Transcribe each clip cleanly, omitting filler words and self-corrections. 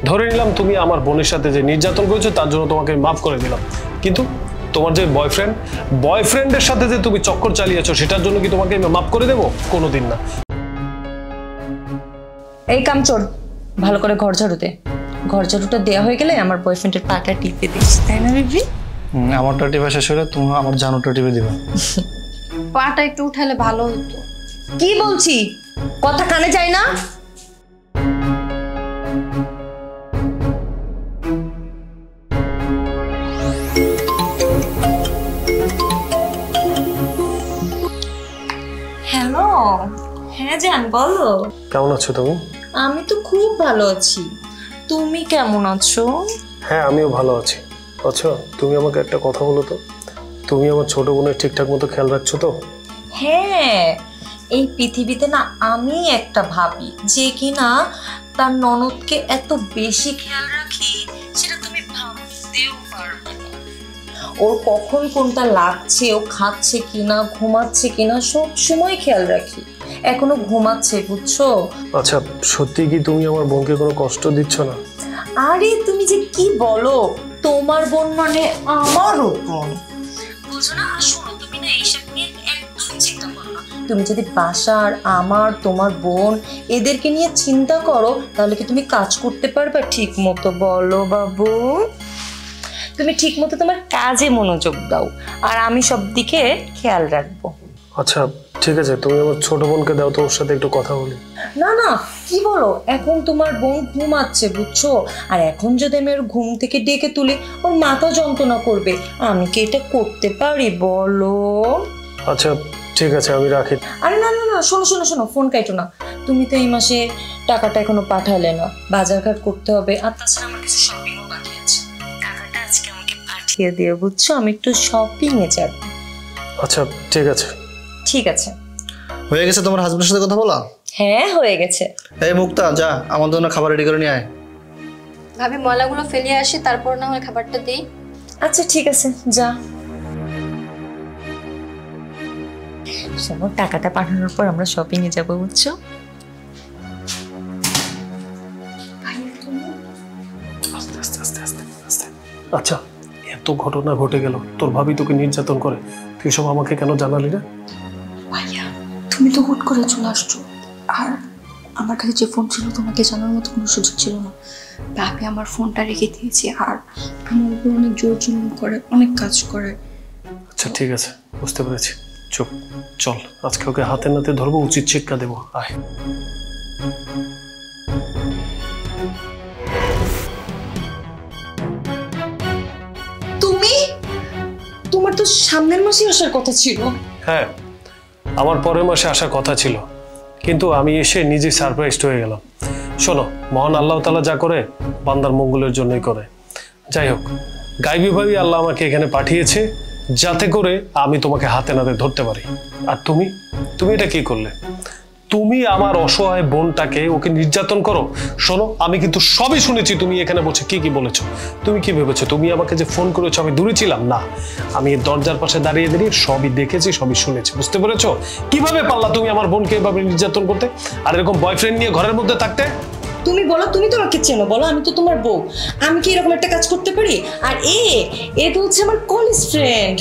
ধরে নিলাম তুমি আমার বোনের সাথে যে নির্যাতন করেছো তার জন্য তোমাকে মাফ করে দিলাম, কিন্তু তোমার যে বয়ফ্রেন্ডের সাথে যে তুমি চক্কর চালিয়েছো সেটার জন্য কি তোমাকে আমি মাফ করে দেবো? কোনোদিন না। এই কামচোর, ভালো করে ঘর ঝাড়ুতে। ঘর ঝাড়ুটা দেওয়া হয়ে গেলে আমার বয়ফ্রেন্ডের পাটা টিপে দিস, তাই না বেবি? আমারটা টিপে শেষ হলে তুমি আমার জানুটা টিপে দিবে। পাটা একটু উঠালে ভালো হতো। কি বলছি, কথা কানে যায় না? হ্যালো, হ্যাঁ জান বলো। কেমন আছো তুমি? আমি তো খুব ভালো আছি, তুমি কেমন আছো? হ্যাঁ আমিও ভালো আছি। আচ্ছা তুমি আমাকে একটা কথা বলো তো, তুমি আমার ছোট বোনের ঠিকঠাক মতো খেয়াল রাখছো তো? হ্যাঁ, এই পৃথিবীতে না আমি একটা ভাবি যে কিনা তার ননদকে এত বেশি খেয়াল রাখি সেটা তুমি ভাবতেও পারবে না। ওর কখন কোনটা লাগছে, ও খাচ্ছে কিনা, ঘুমাচ্ছে কিনা সব সময় খেয়াল রাখি। এখনো ঘুমাচ্ছে, বুঝছো? আচ্ছা সত্যি কি তুমি আমার বোনকে কোনো কষ্ট দিচ্ছ না? আরে তুমি যে কি বলো, তোমার বোন মানে আমারও বোন, বুঝো না? শোনো, তুমি না এইসব নিয়ে একদম চিন্তা করো না। তুমি যদি বাসার আমার তোমার বোন এদেরকে নিয়ে চিন্তা করো তাহলে কি তুমি কাজ করতে পারবে ঠিক মতো? বলো বাবু, তুমি ঠিক মতো তোমার কাজে মনোযোগ দাও আর আমি সব দিকে খেয়াল রাখবো। আচ্ছা ঠিক আছে, তুমি আমার ছোট বোনকে দাও তো, ওর সাথে একটু কথা বলি। না না, কি বলো, এখন তোমার বোন ঘুমাচ্ছে, বুঝছো? আর এখন যদি আমি ওর ঘুম থেকে ডেকে তুলি ওর মাথা যন্ত্রণা করবে। আমি কি এটা করতে পারি বলো? আচ্ছা ঠিক আছে আমি রাখি। আরে না না না, শোনো শোনো শোনো, ফোন কাটো না। তুমি তো এই মাসে টাকাটা এখনো পাঠালে না, বাজারঘাট করতে হবে, আর তাছাড়া আমার কিছু শপিংও বাকি আছে। টাকাটা আজকে আমাকে পাঠিয়ে দিও, বুঝছো? আমি একটু শপিং এ যাব। আচ্ছা ঠিক আছে। ঠিক আছে। হয়ে গেছে তোমার হাজবেন্ডের সাথে কথা বলা? হ্যাঁ হয়ে গেছে। এই মুক্তা, যা আমার জন্য খাবার রেডি করে নিয়ে আয়। ভাবি ময়লাগুলো ফেলিয়ে আসি, তারপর না হয় খাবারটা দিই। আচ্ছা ঠিক আছে, যা। শোনো, টাকাটা পাঠানোর পর আমরা শপিং এ যাবো, বুঝছো? আচ্ছা এত ঘটনা ঘটে গেল, তোর ভাবি তোকে নির্যাতন করে, তুই সব আমাকে কেন জানালি না? ভাইয়া তুমি তো হুট করে চলে আসছো, আর আমার কাছে যে ফোন ছিল তোমাকে জানার মতো কোনো সুযোগ ছিল না। ভাবি আমার ফোনটা রেখে দিয়েছি, আর আমার উপর অনেক জোর জুলুম করে, অনেক কাজ করে। আচ্ছা ঠিক আছে, বুঝতে পেরেছি। চুপ, চল আজকে ওকে হাতে নাতে ধরবো, উচিত শিক্ষা দেবো। আয়। তুমি, তোমার তো সামনের মাসে আসার কথা ছিল। হ্যাঁ আমার পরের মাসে আসার কথা ছিল, কিন্তু আমি এসে নিজে সারপ্রাইজড হয়ে গেলাম। শোনো, মহান আল্লাহ তাআলা যা করে বান্দার মঙ্গলের জন্যই করে। যাই হোক, গায়বীভাবে আল্লাহ আমাকে এখানে পাঠিয়েছে যাতে করে আমি তোমাকে হাতে নাতে ধরতে পারি। আর তুমি এটা কি করলে? তুমি আমার অসহায় বোনটাকে ওকে নির্যাতন করো। শোনো, আমি কিন্তু সবই শুনেছি তুমি এখানে বসে কি কি বলেছো। তুমি কি ভেবেছো তুমি আমাকে যে ফোন করেছো আমি দূরে ছিলাম? না, আমি দরজার পাশে দাঁড়িয়ে দাঁড়িয়ে সবই দেখেছি, সবই শুনেছি। বুঝতে পেরেছো? কিভাবে পারলা তুমি আমার বোনকে এভাবে নির্যাতন করতে, আর এরকম বয়ফ্রেন্ড নিয়ে ঘরের মধ্যে থাকতে? তুমি বলো, তুমি তো আমাকে চেনো, বলো আমি তো তোমার বউ, আমি কি এরকম একটা কাজ করতে পারি? আর এ তো হচ্ছে আমার কলেজ ফ্রেন্ড,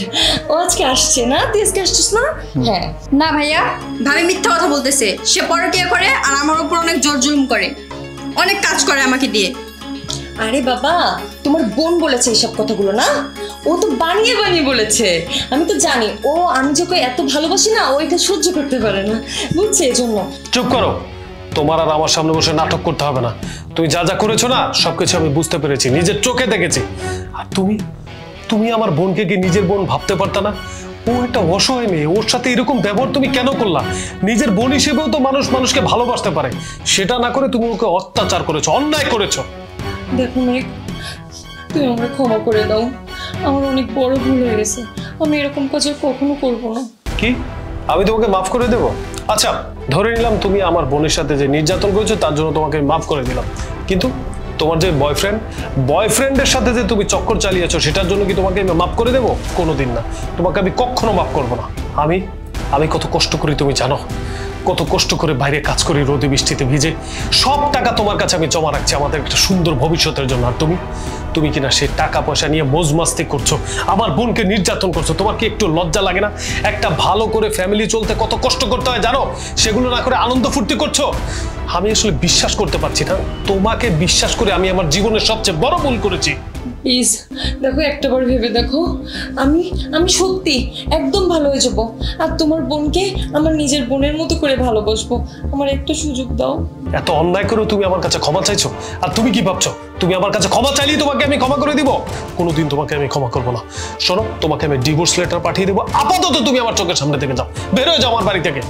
ও আজকে আসছে না? তুই আজকে আসছিস না? হ্যাঁ। না ভাইয়া, ভাবি মিথ্যা কথা বলতেছে। সে পরকীয়া করে আর আমার উপর অনেক জোর জুলুম করে, অনেক কাজ করে আমাকে দিয়ে। আরে বাবা, তোমার বোন বলেছে এইসব কথাগুলো না? ও তো বানিয়ে বানিয়ে বলেছে, আমি তো জানি। ও আমি যখন এত ভালোবাসি না, ও এটা সহ্য করতে পারে না, বুঝছে? এই জন্য। চুপ করো, তোমার আর আমার সামনে বসে নাটক করতে হবে না। তুমি যা যা করেছো না সবকিছু আমি বুঝতে পেরেছি, নিজের চোখে দেখেছি। আর তুমি আমার বোনকে কি নিজের বোন ভাবতে পারতা না? ও একটা অসহায় মেয়ে, ওর সাথে এরকম ব্যবহার তুমি কেন করলা? নিজের বোন হিসেবেও তো মানুষকে ভালোবাসতে পারে, সেটা না করে তুমি ওকে অত্যাচার করেছো, অন্যায় করেছো। দেখো মেঘ, তুমি আমাকে ক্ষমা করে দাও, আমার অনেক বড় ভুল হয়ে গেছে, আমি এরকম কাজ আর কখনো করবো না। কি আমি তোমাকে মাফ করে দেবো? আচ্ছা ধরে নিলাম তুমি আমার বোনের সাথে যে নির্যাতন করেছো তার জন্য তোমাকে মাফ করে দিলাম, কিন্তু তোমার যে বয়ফ্রেন্ডের সাথে যে তুমি চক্কর চালিয়েছো সেটার জন্য কি তোমাকে আমি মাফ করে দেবো? কোনোদিন না, তোমাকে আমি কখনো মাফ করবো না। আমি কত কষ্ট করি তুমি জানো? কত কষ্ট করে বাইরে কাজ করি, রোদে বৃষ্টিতে ভিজে। সব টাকা তোমার কাছে আমি জমা রাখছি আমাদের একটা সুন্দর ভবিষ্যতের জন্য। আর তুমি কিনা সেই টাকা পয়সা নিয়ে মজমাস্তি করছো, আমার বোনকে নির্যাতন করছো। তোমার কি একটু লজ্জা লাগে না? একটা ভালো করে ফ্যামিলি চলতে কত কষ্ট করতে হয় জানো? সেগুলো না করে আনন্দ ফুর্তি করছো। আমি আসলে বিশ্বাস করতে পারছি না, তোমাকে বিশ্বাস করে আমি আমার জীবনের সবচেয়ে বড় ভুল করেছি। প্লিজ দেখো, একটাবার ভেবে দেখো, আমি আমি সত্যি একদম ভালো হয়ে যাব, আর তোমার বোনকে আমার নিজের বোনের মতো করে ভালোবাসবো। আমার একটা সুযোগ দাও। এত অন্যায় করেও তুমি আমার কাছে ক্ষমা চাইছো? আর তুমি কি ভাবছো তুমি আমার কাছে ক্ষমা চাইলেই তোমাকে আমি ক্ষমা করে দিব? কোনোদিন তোমাকে আমি ক্ষমা করবো না। শোনো, তোমাকে আমি ডিভোর্স লেটার পাঠিয়ে দেবো। আপাতত তুমি আমার চোখের সামনে থেকে যাও, বের হয়ে যাও আমার বাড়ি থেকে।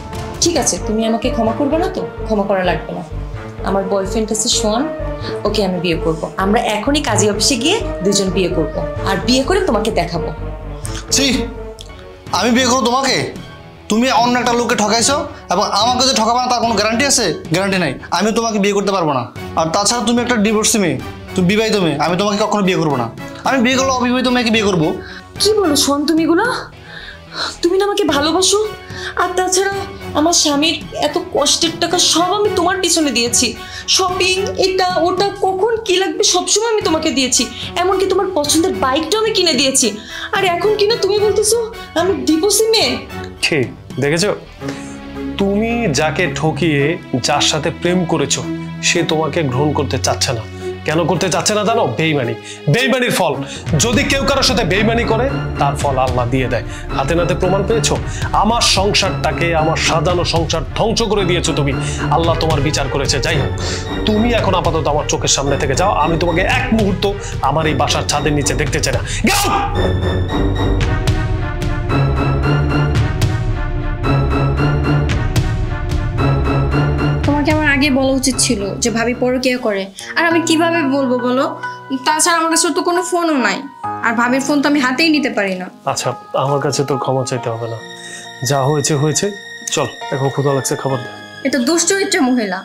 ঠিক আছে, তুমি আমাকে ক্ষমা করবে না তো? ক্ষমা করা লাগবে না। আমার বয়ফ্রেন্ড আছে সোহান, ওকে আমি বিয়ে করব। আমরা এখনই কাজী অফিসে গিয়ে দুজন বিয়ে করব, আর বিয়ে করে তোমাকে দেখাবো। ছি, আমি বিয়ে করবো তোমাকে? তুমি অন্য একটা লোককে ঠকাইছো, এবং আমাকে যে ঠকাবে না তার কোনো গ্যারান্টি আছে? গ্যারান্টি নাই। আমি তোমাকে বিয়ে করতে পারবো না। আর তাছাড়া তুমি একটা ডিভোর্সি মেয়ে, তুমি বিবাহিত মেয়ে, আমি তোমাকে কখনো বিয়ে করবো না। আমি বিয়ে করলে অবিবাহিত মেয়েকে বিয়ে করবো। কি বলো সোহান তুমি এগুলো? তুমি না আমাকে ভালোবাসো? আর তাছাড়া আমার স্বামীর এত কষ্টের টাকা সব আমি তোমার পিছনে দিয়েছি। শপিং, এটা ওটা, কখন কি লাগবে সবসময় আমি তোমাকে দিয়েছি। এমনকি তোমার পছন্দের বাইকটাও আমি কিনে দিয়েছি। আর এখন কিনা তুমি বলতেছো আমি ডিভোর্সি মেয়ে? ঠিক দেখেছো, তুমি যাকে ঠকিয়ে যার সাথে প্রেম করেছো সে তোমাকে গ্রহণ করতে চাচ্ছে না। কেন করতে চাচ্ছে না জানো? বেইমানি। বেইমানির ফল, যদি কেউ কারোর সাথে বেইমানি করে তার ফল আল্লাহ দিয়ে দেয়। হাতে নাতে প্রমাণ পেয়েছো। আমার সংসারটাকে, আমার সাজানো সংসার ধ্বংস করে দিয়েছো তুমি। আল্লাহ তোমার বিচার করেছে। যাই হোক, তুমি এখন আপাতত আমার চোখের সামনে থেকে যাও। আমি তোমাকে এক মুহূর্ত আমার এই বাসার ছাদের নিচে দেখতে চাই না। যাও। তোমাকে আমার আগে বলা উচিত ছিল যে ভাবি পরকীয়া করে। আর আমি কিভাবে বলবো বলো? তাছাড়া আমার কাছে তো কোনো ফোনও নাই, আর ভাবির ফোন তো আমি হাতেই নিতে পারি না। আচ্ছা, আমার কাছে তো ক্ষমা চাইতে হবে না, যা হয়েছে হয়েছে। চল, এখন ক্ষুধা লাগছে, খাবার দে। এটা দুশ্চরিত্র মহিলা।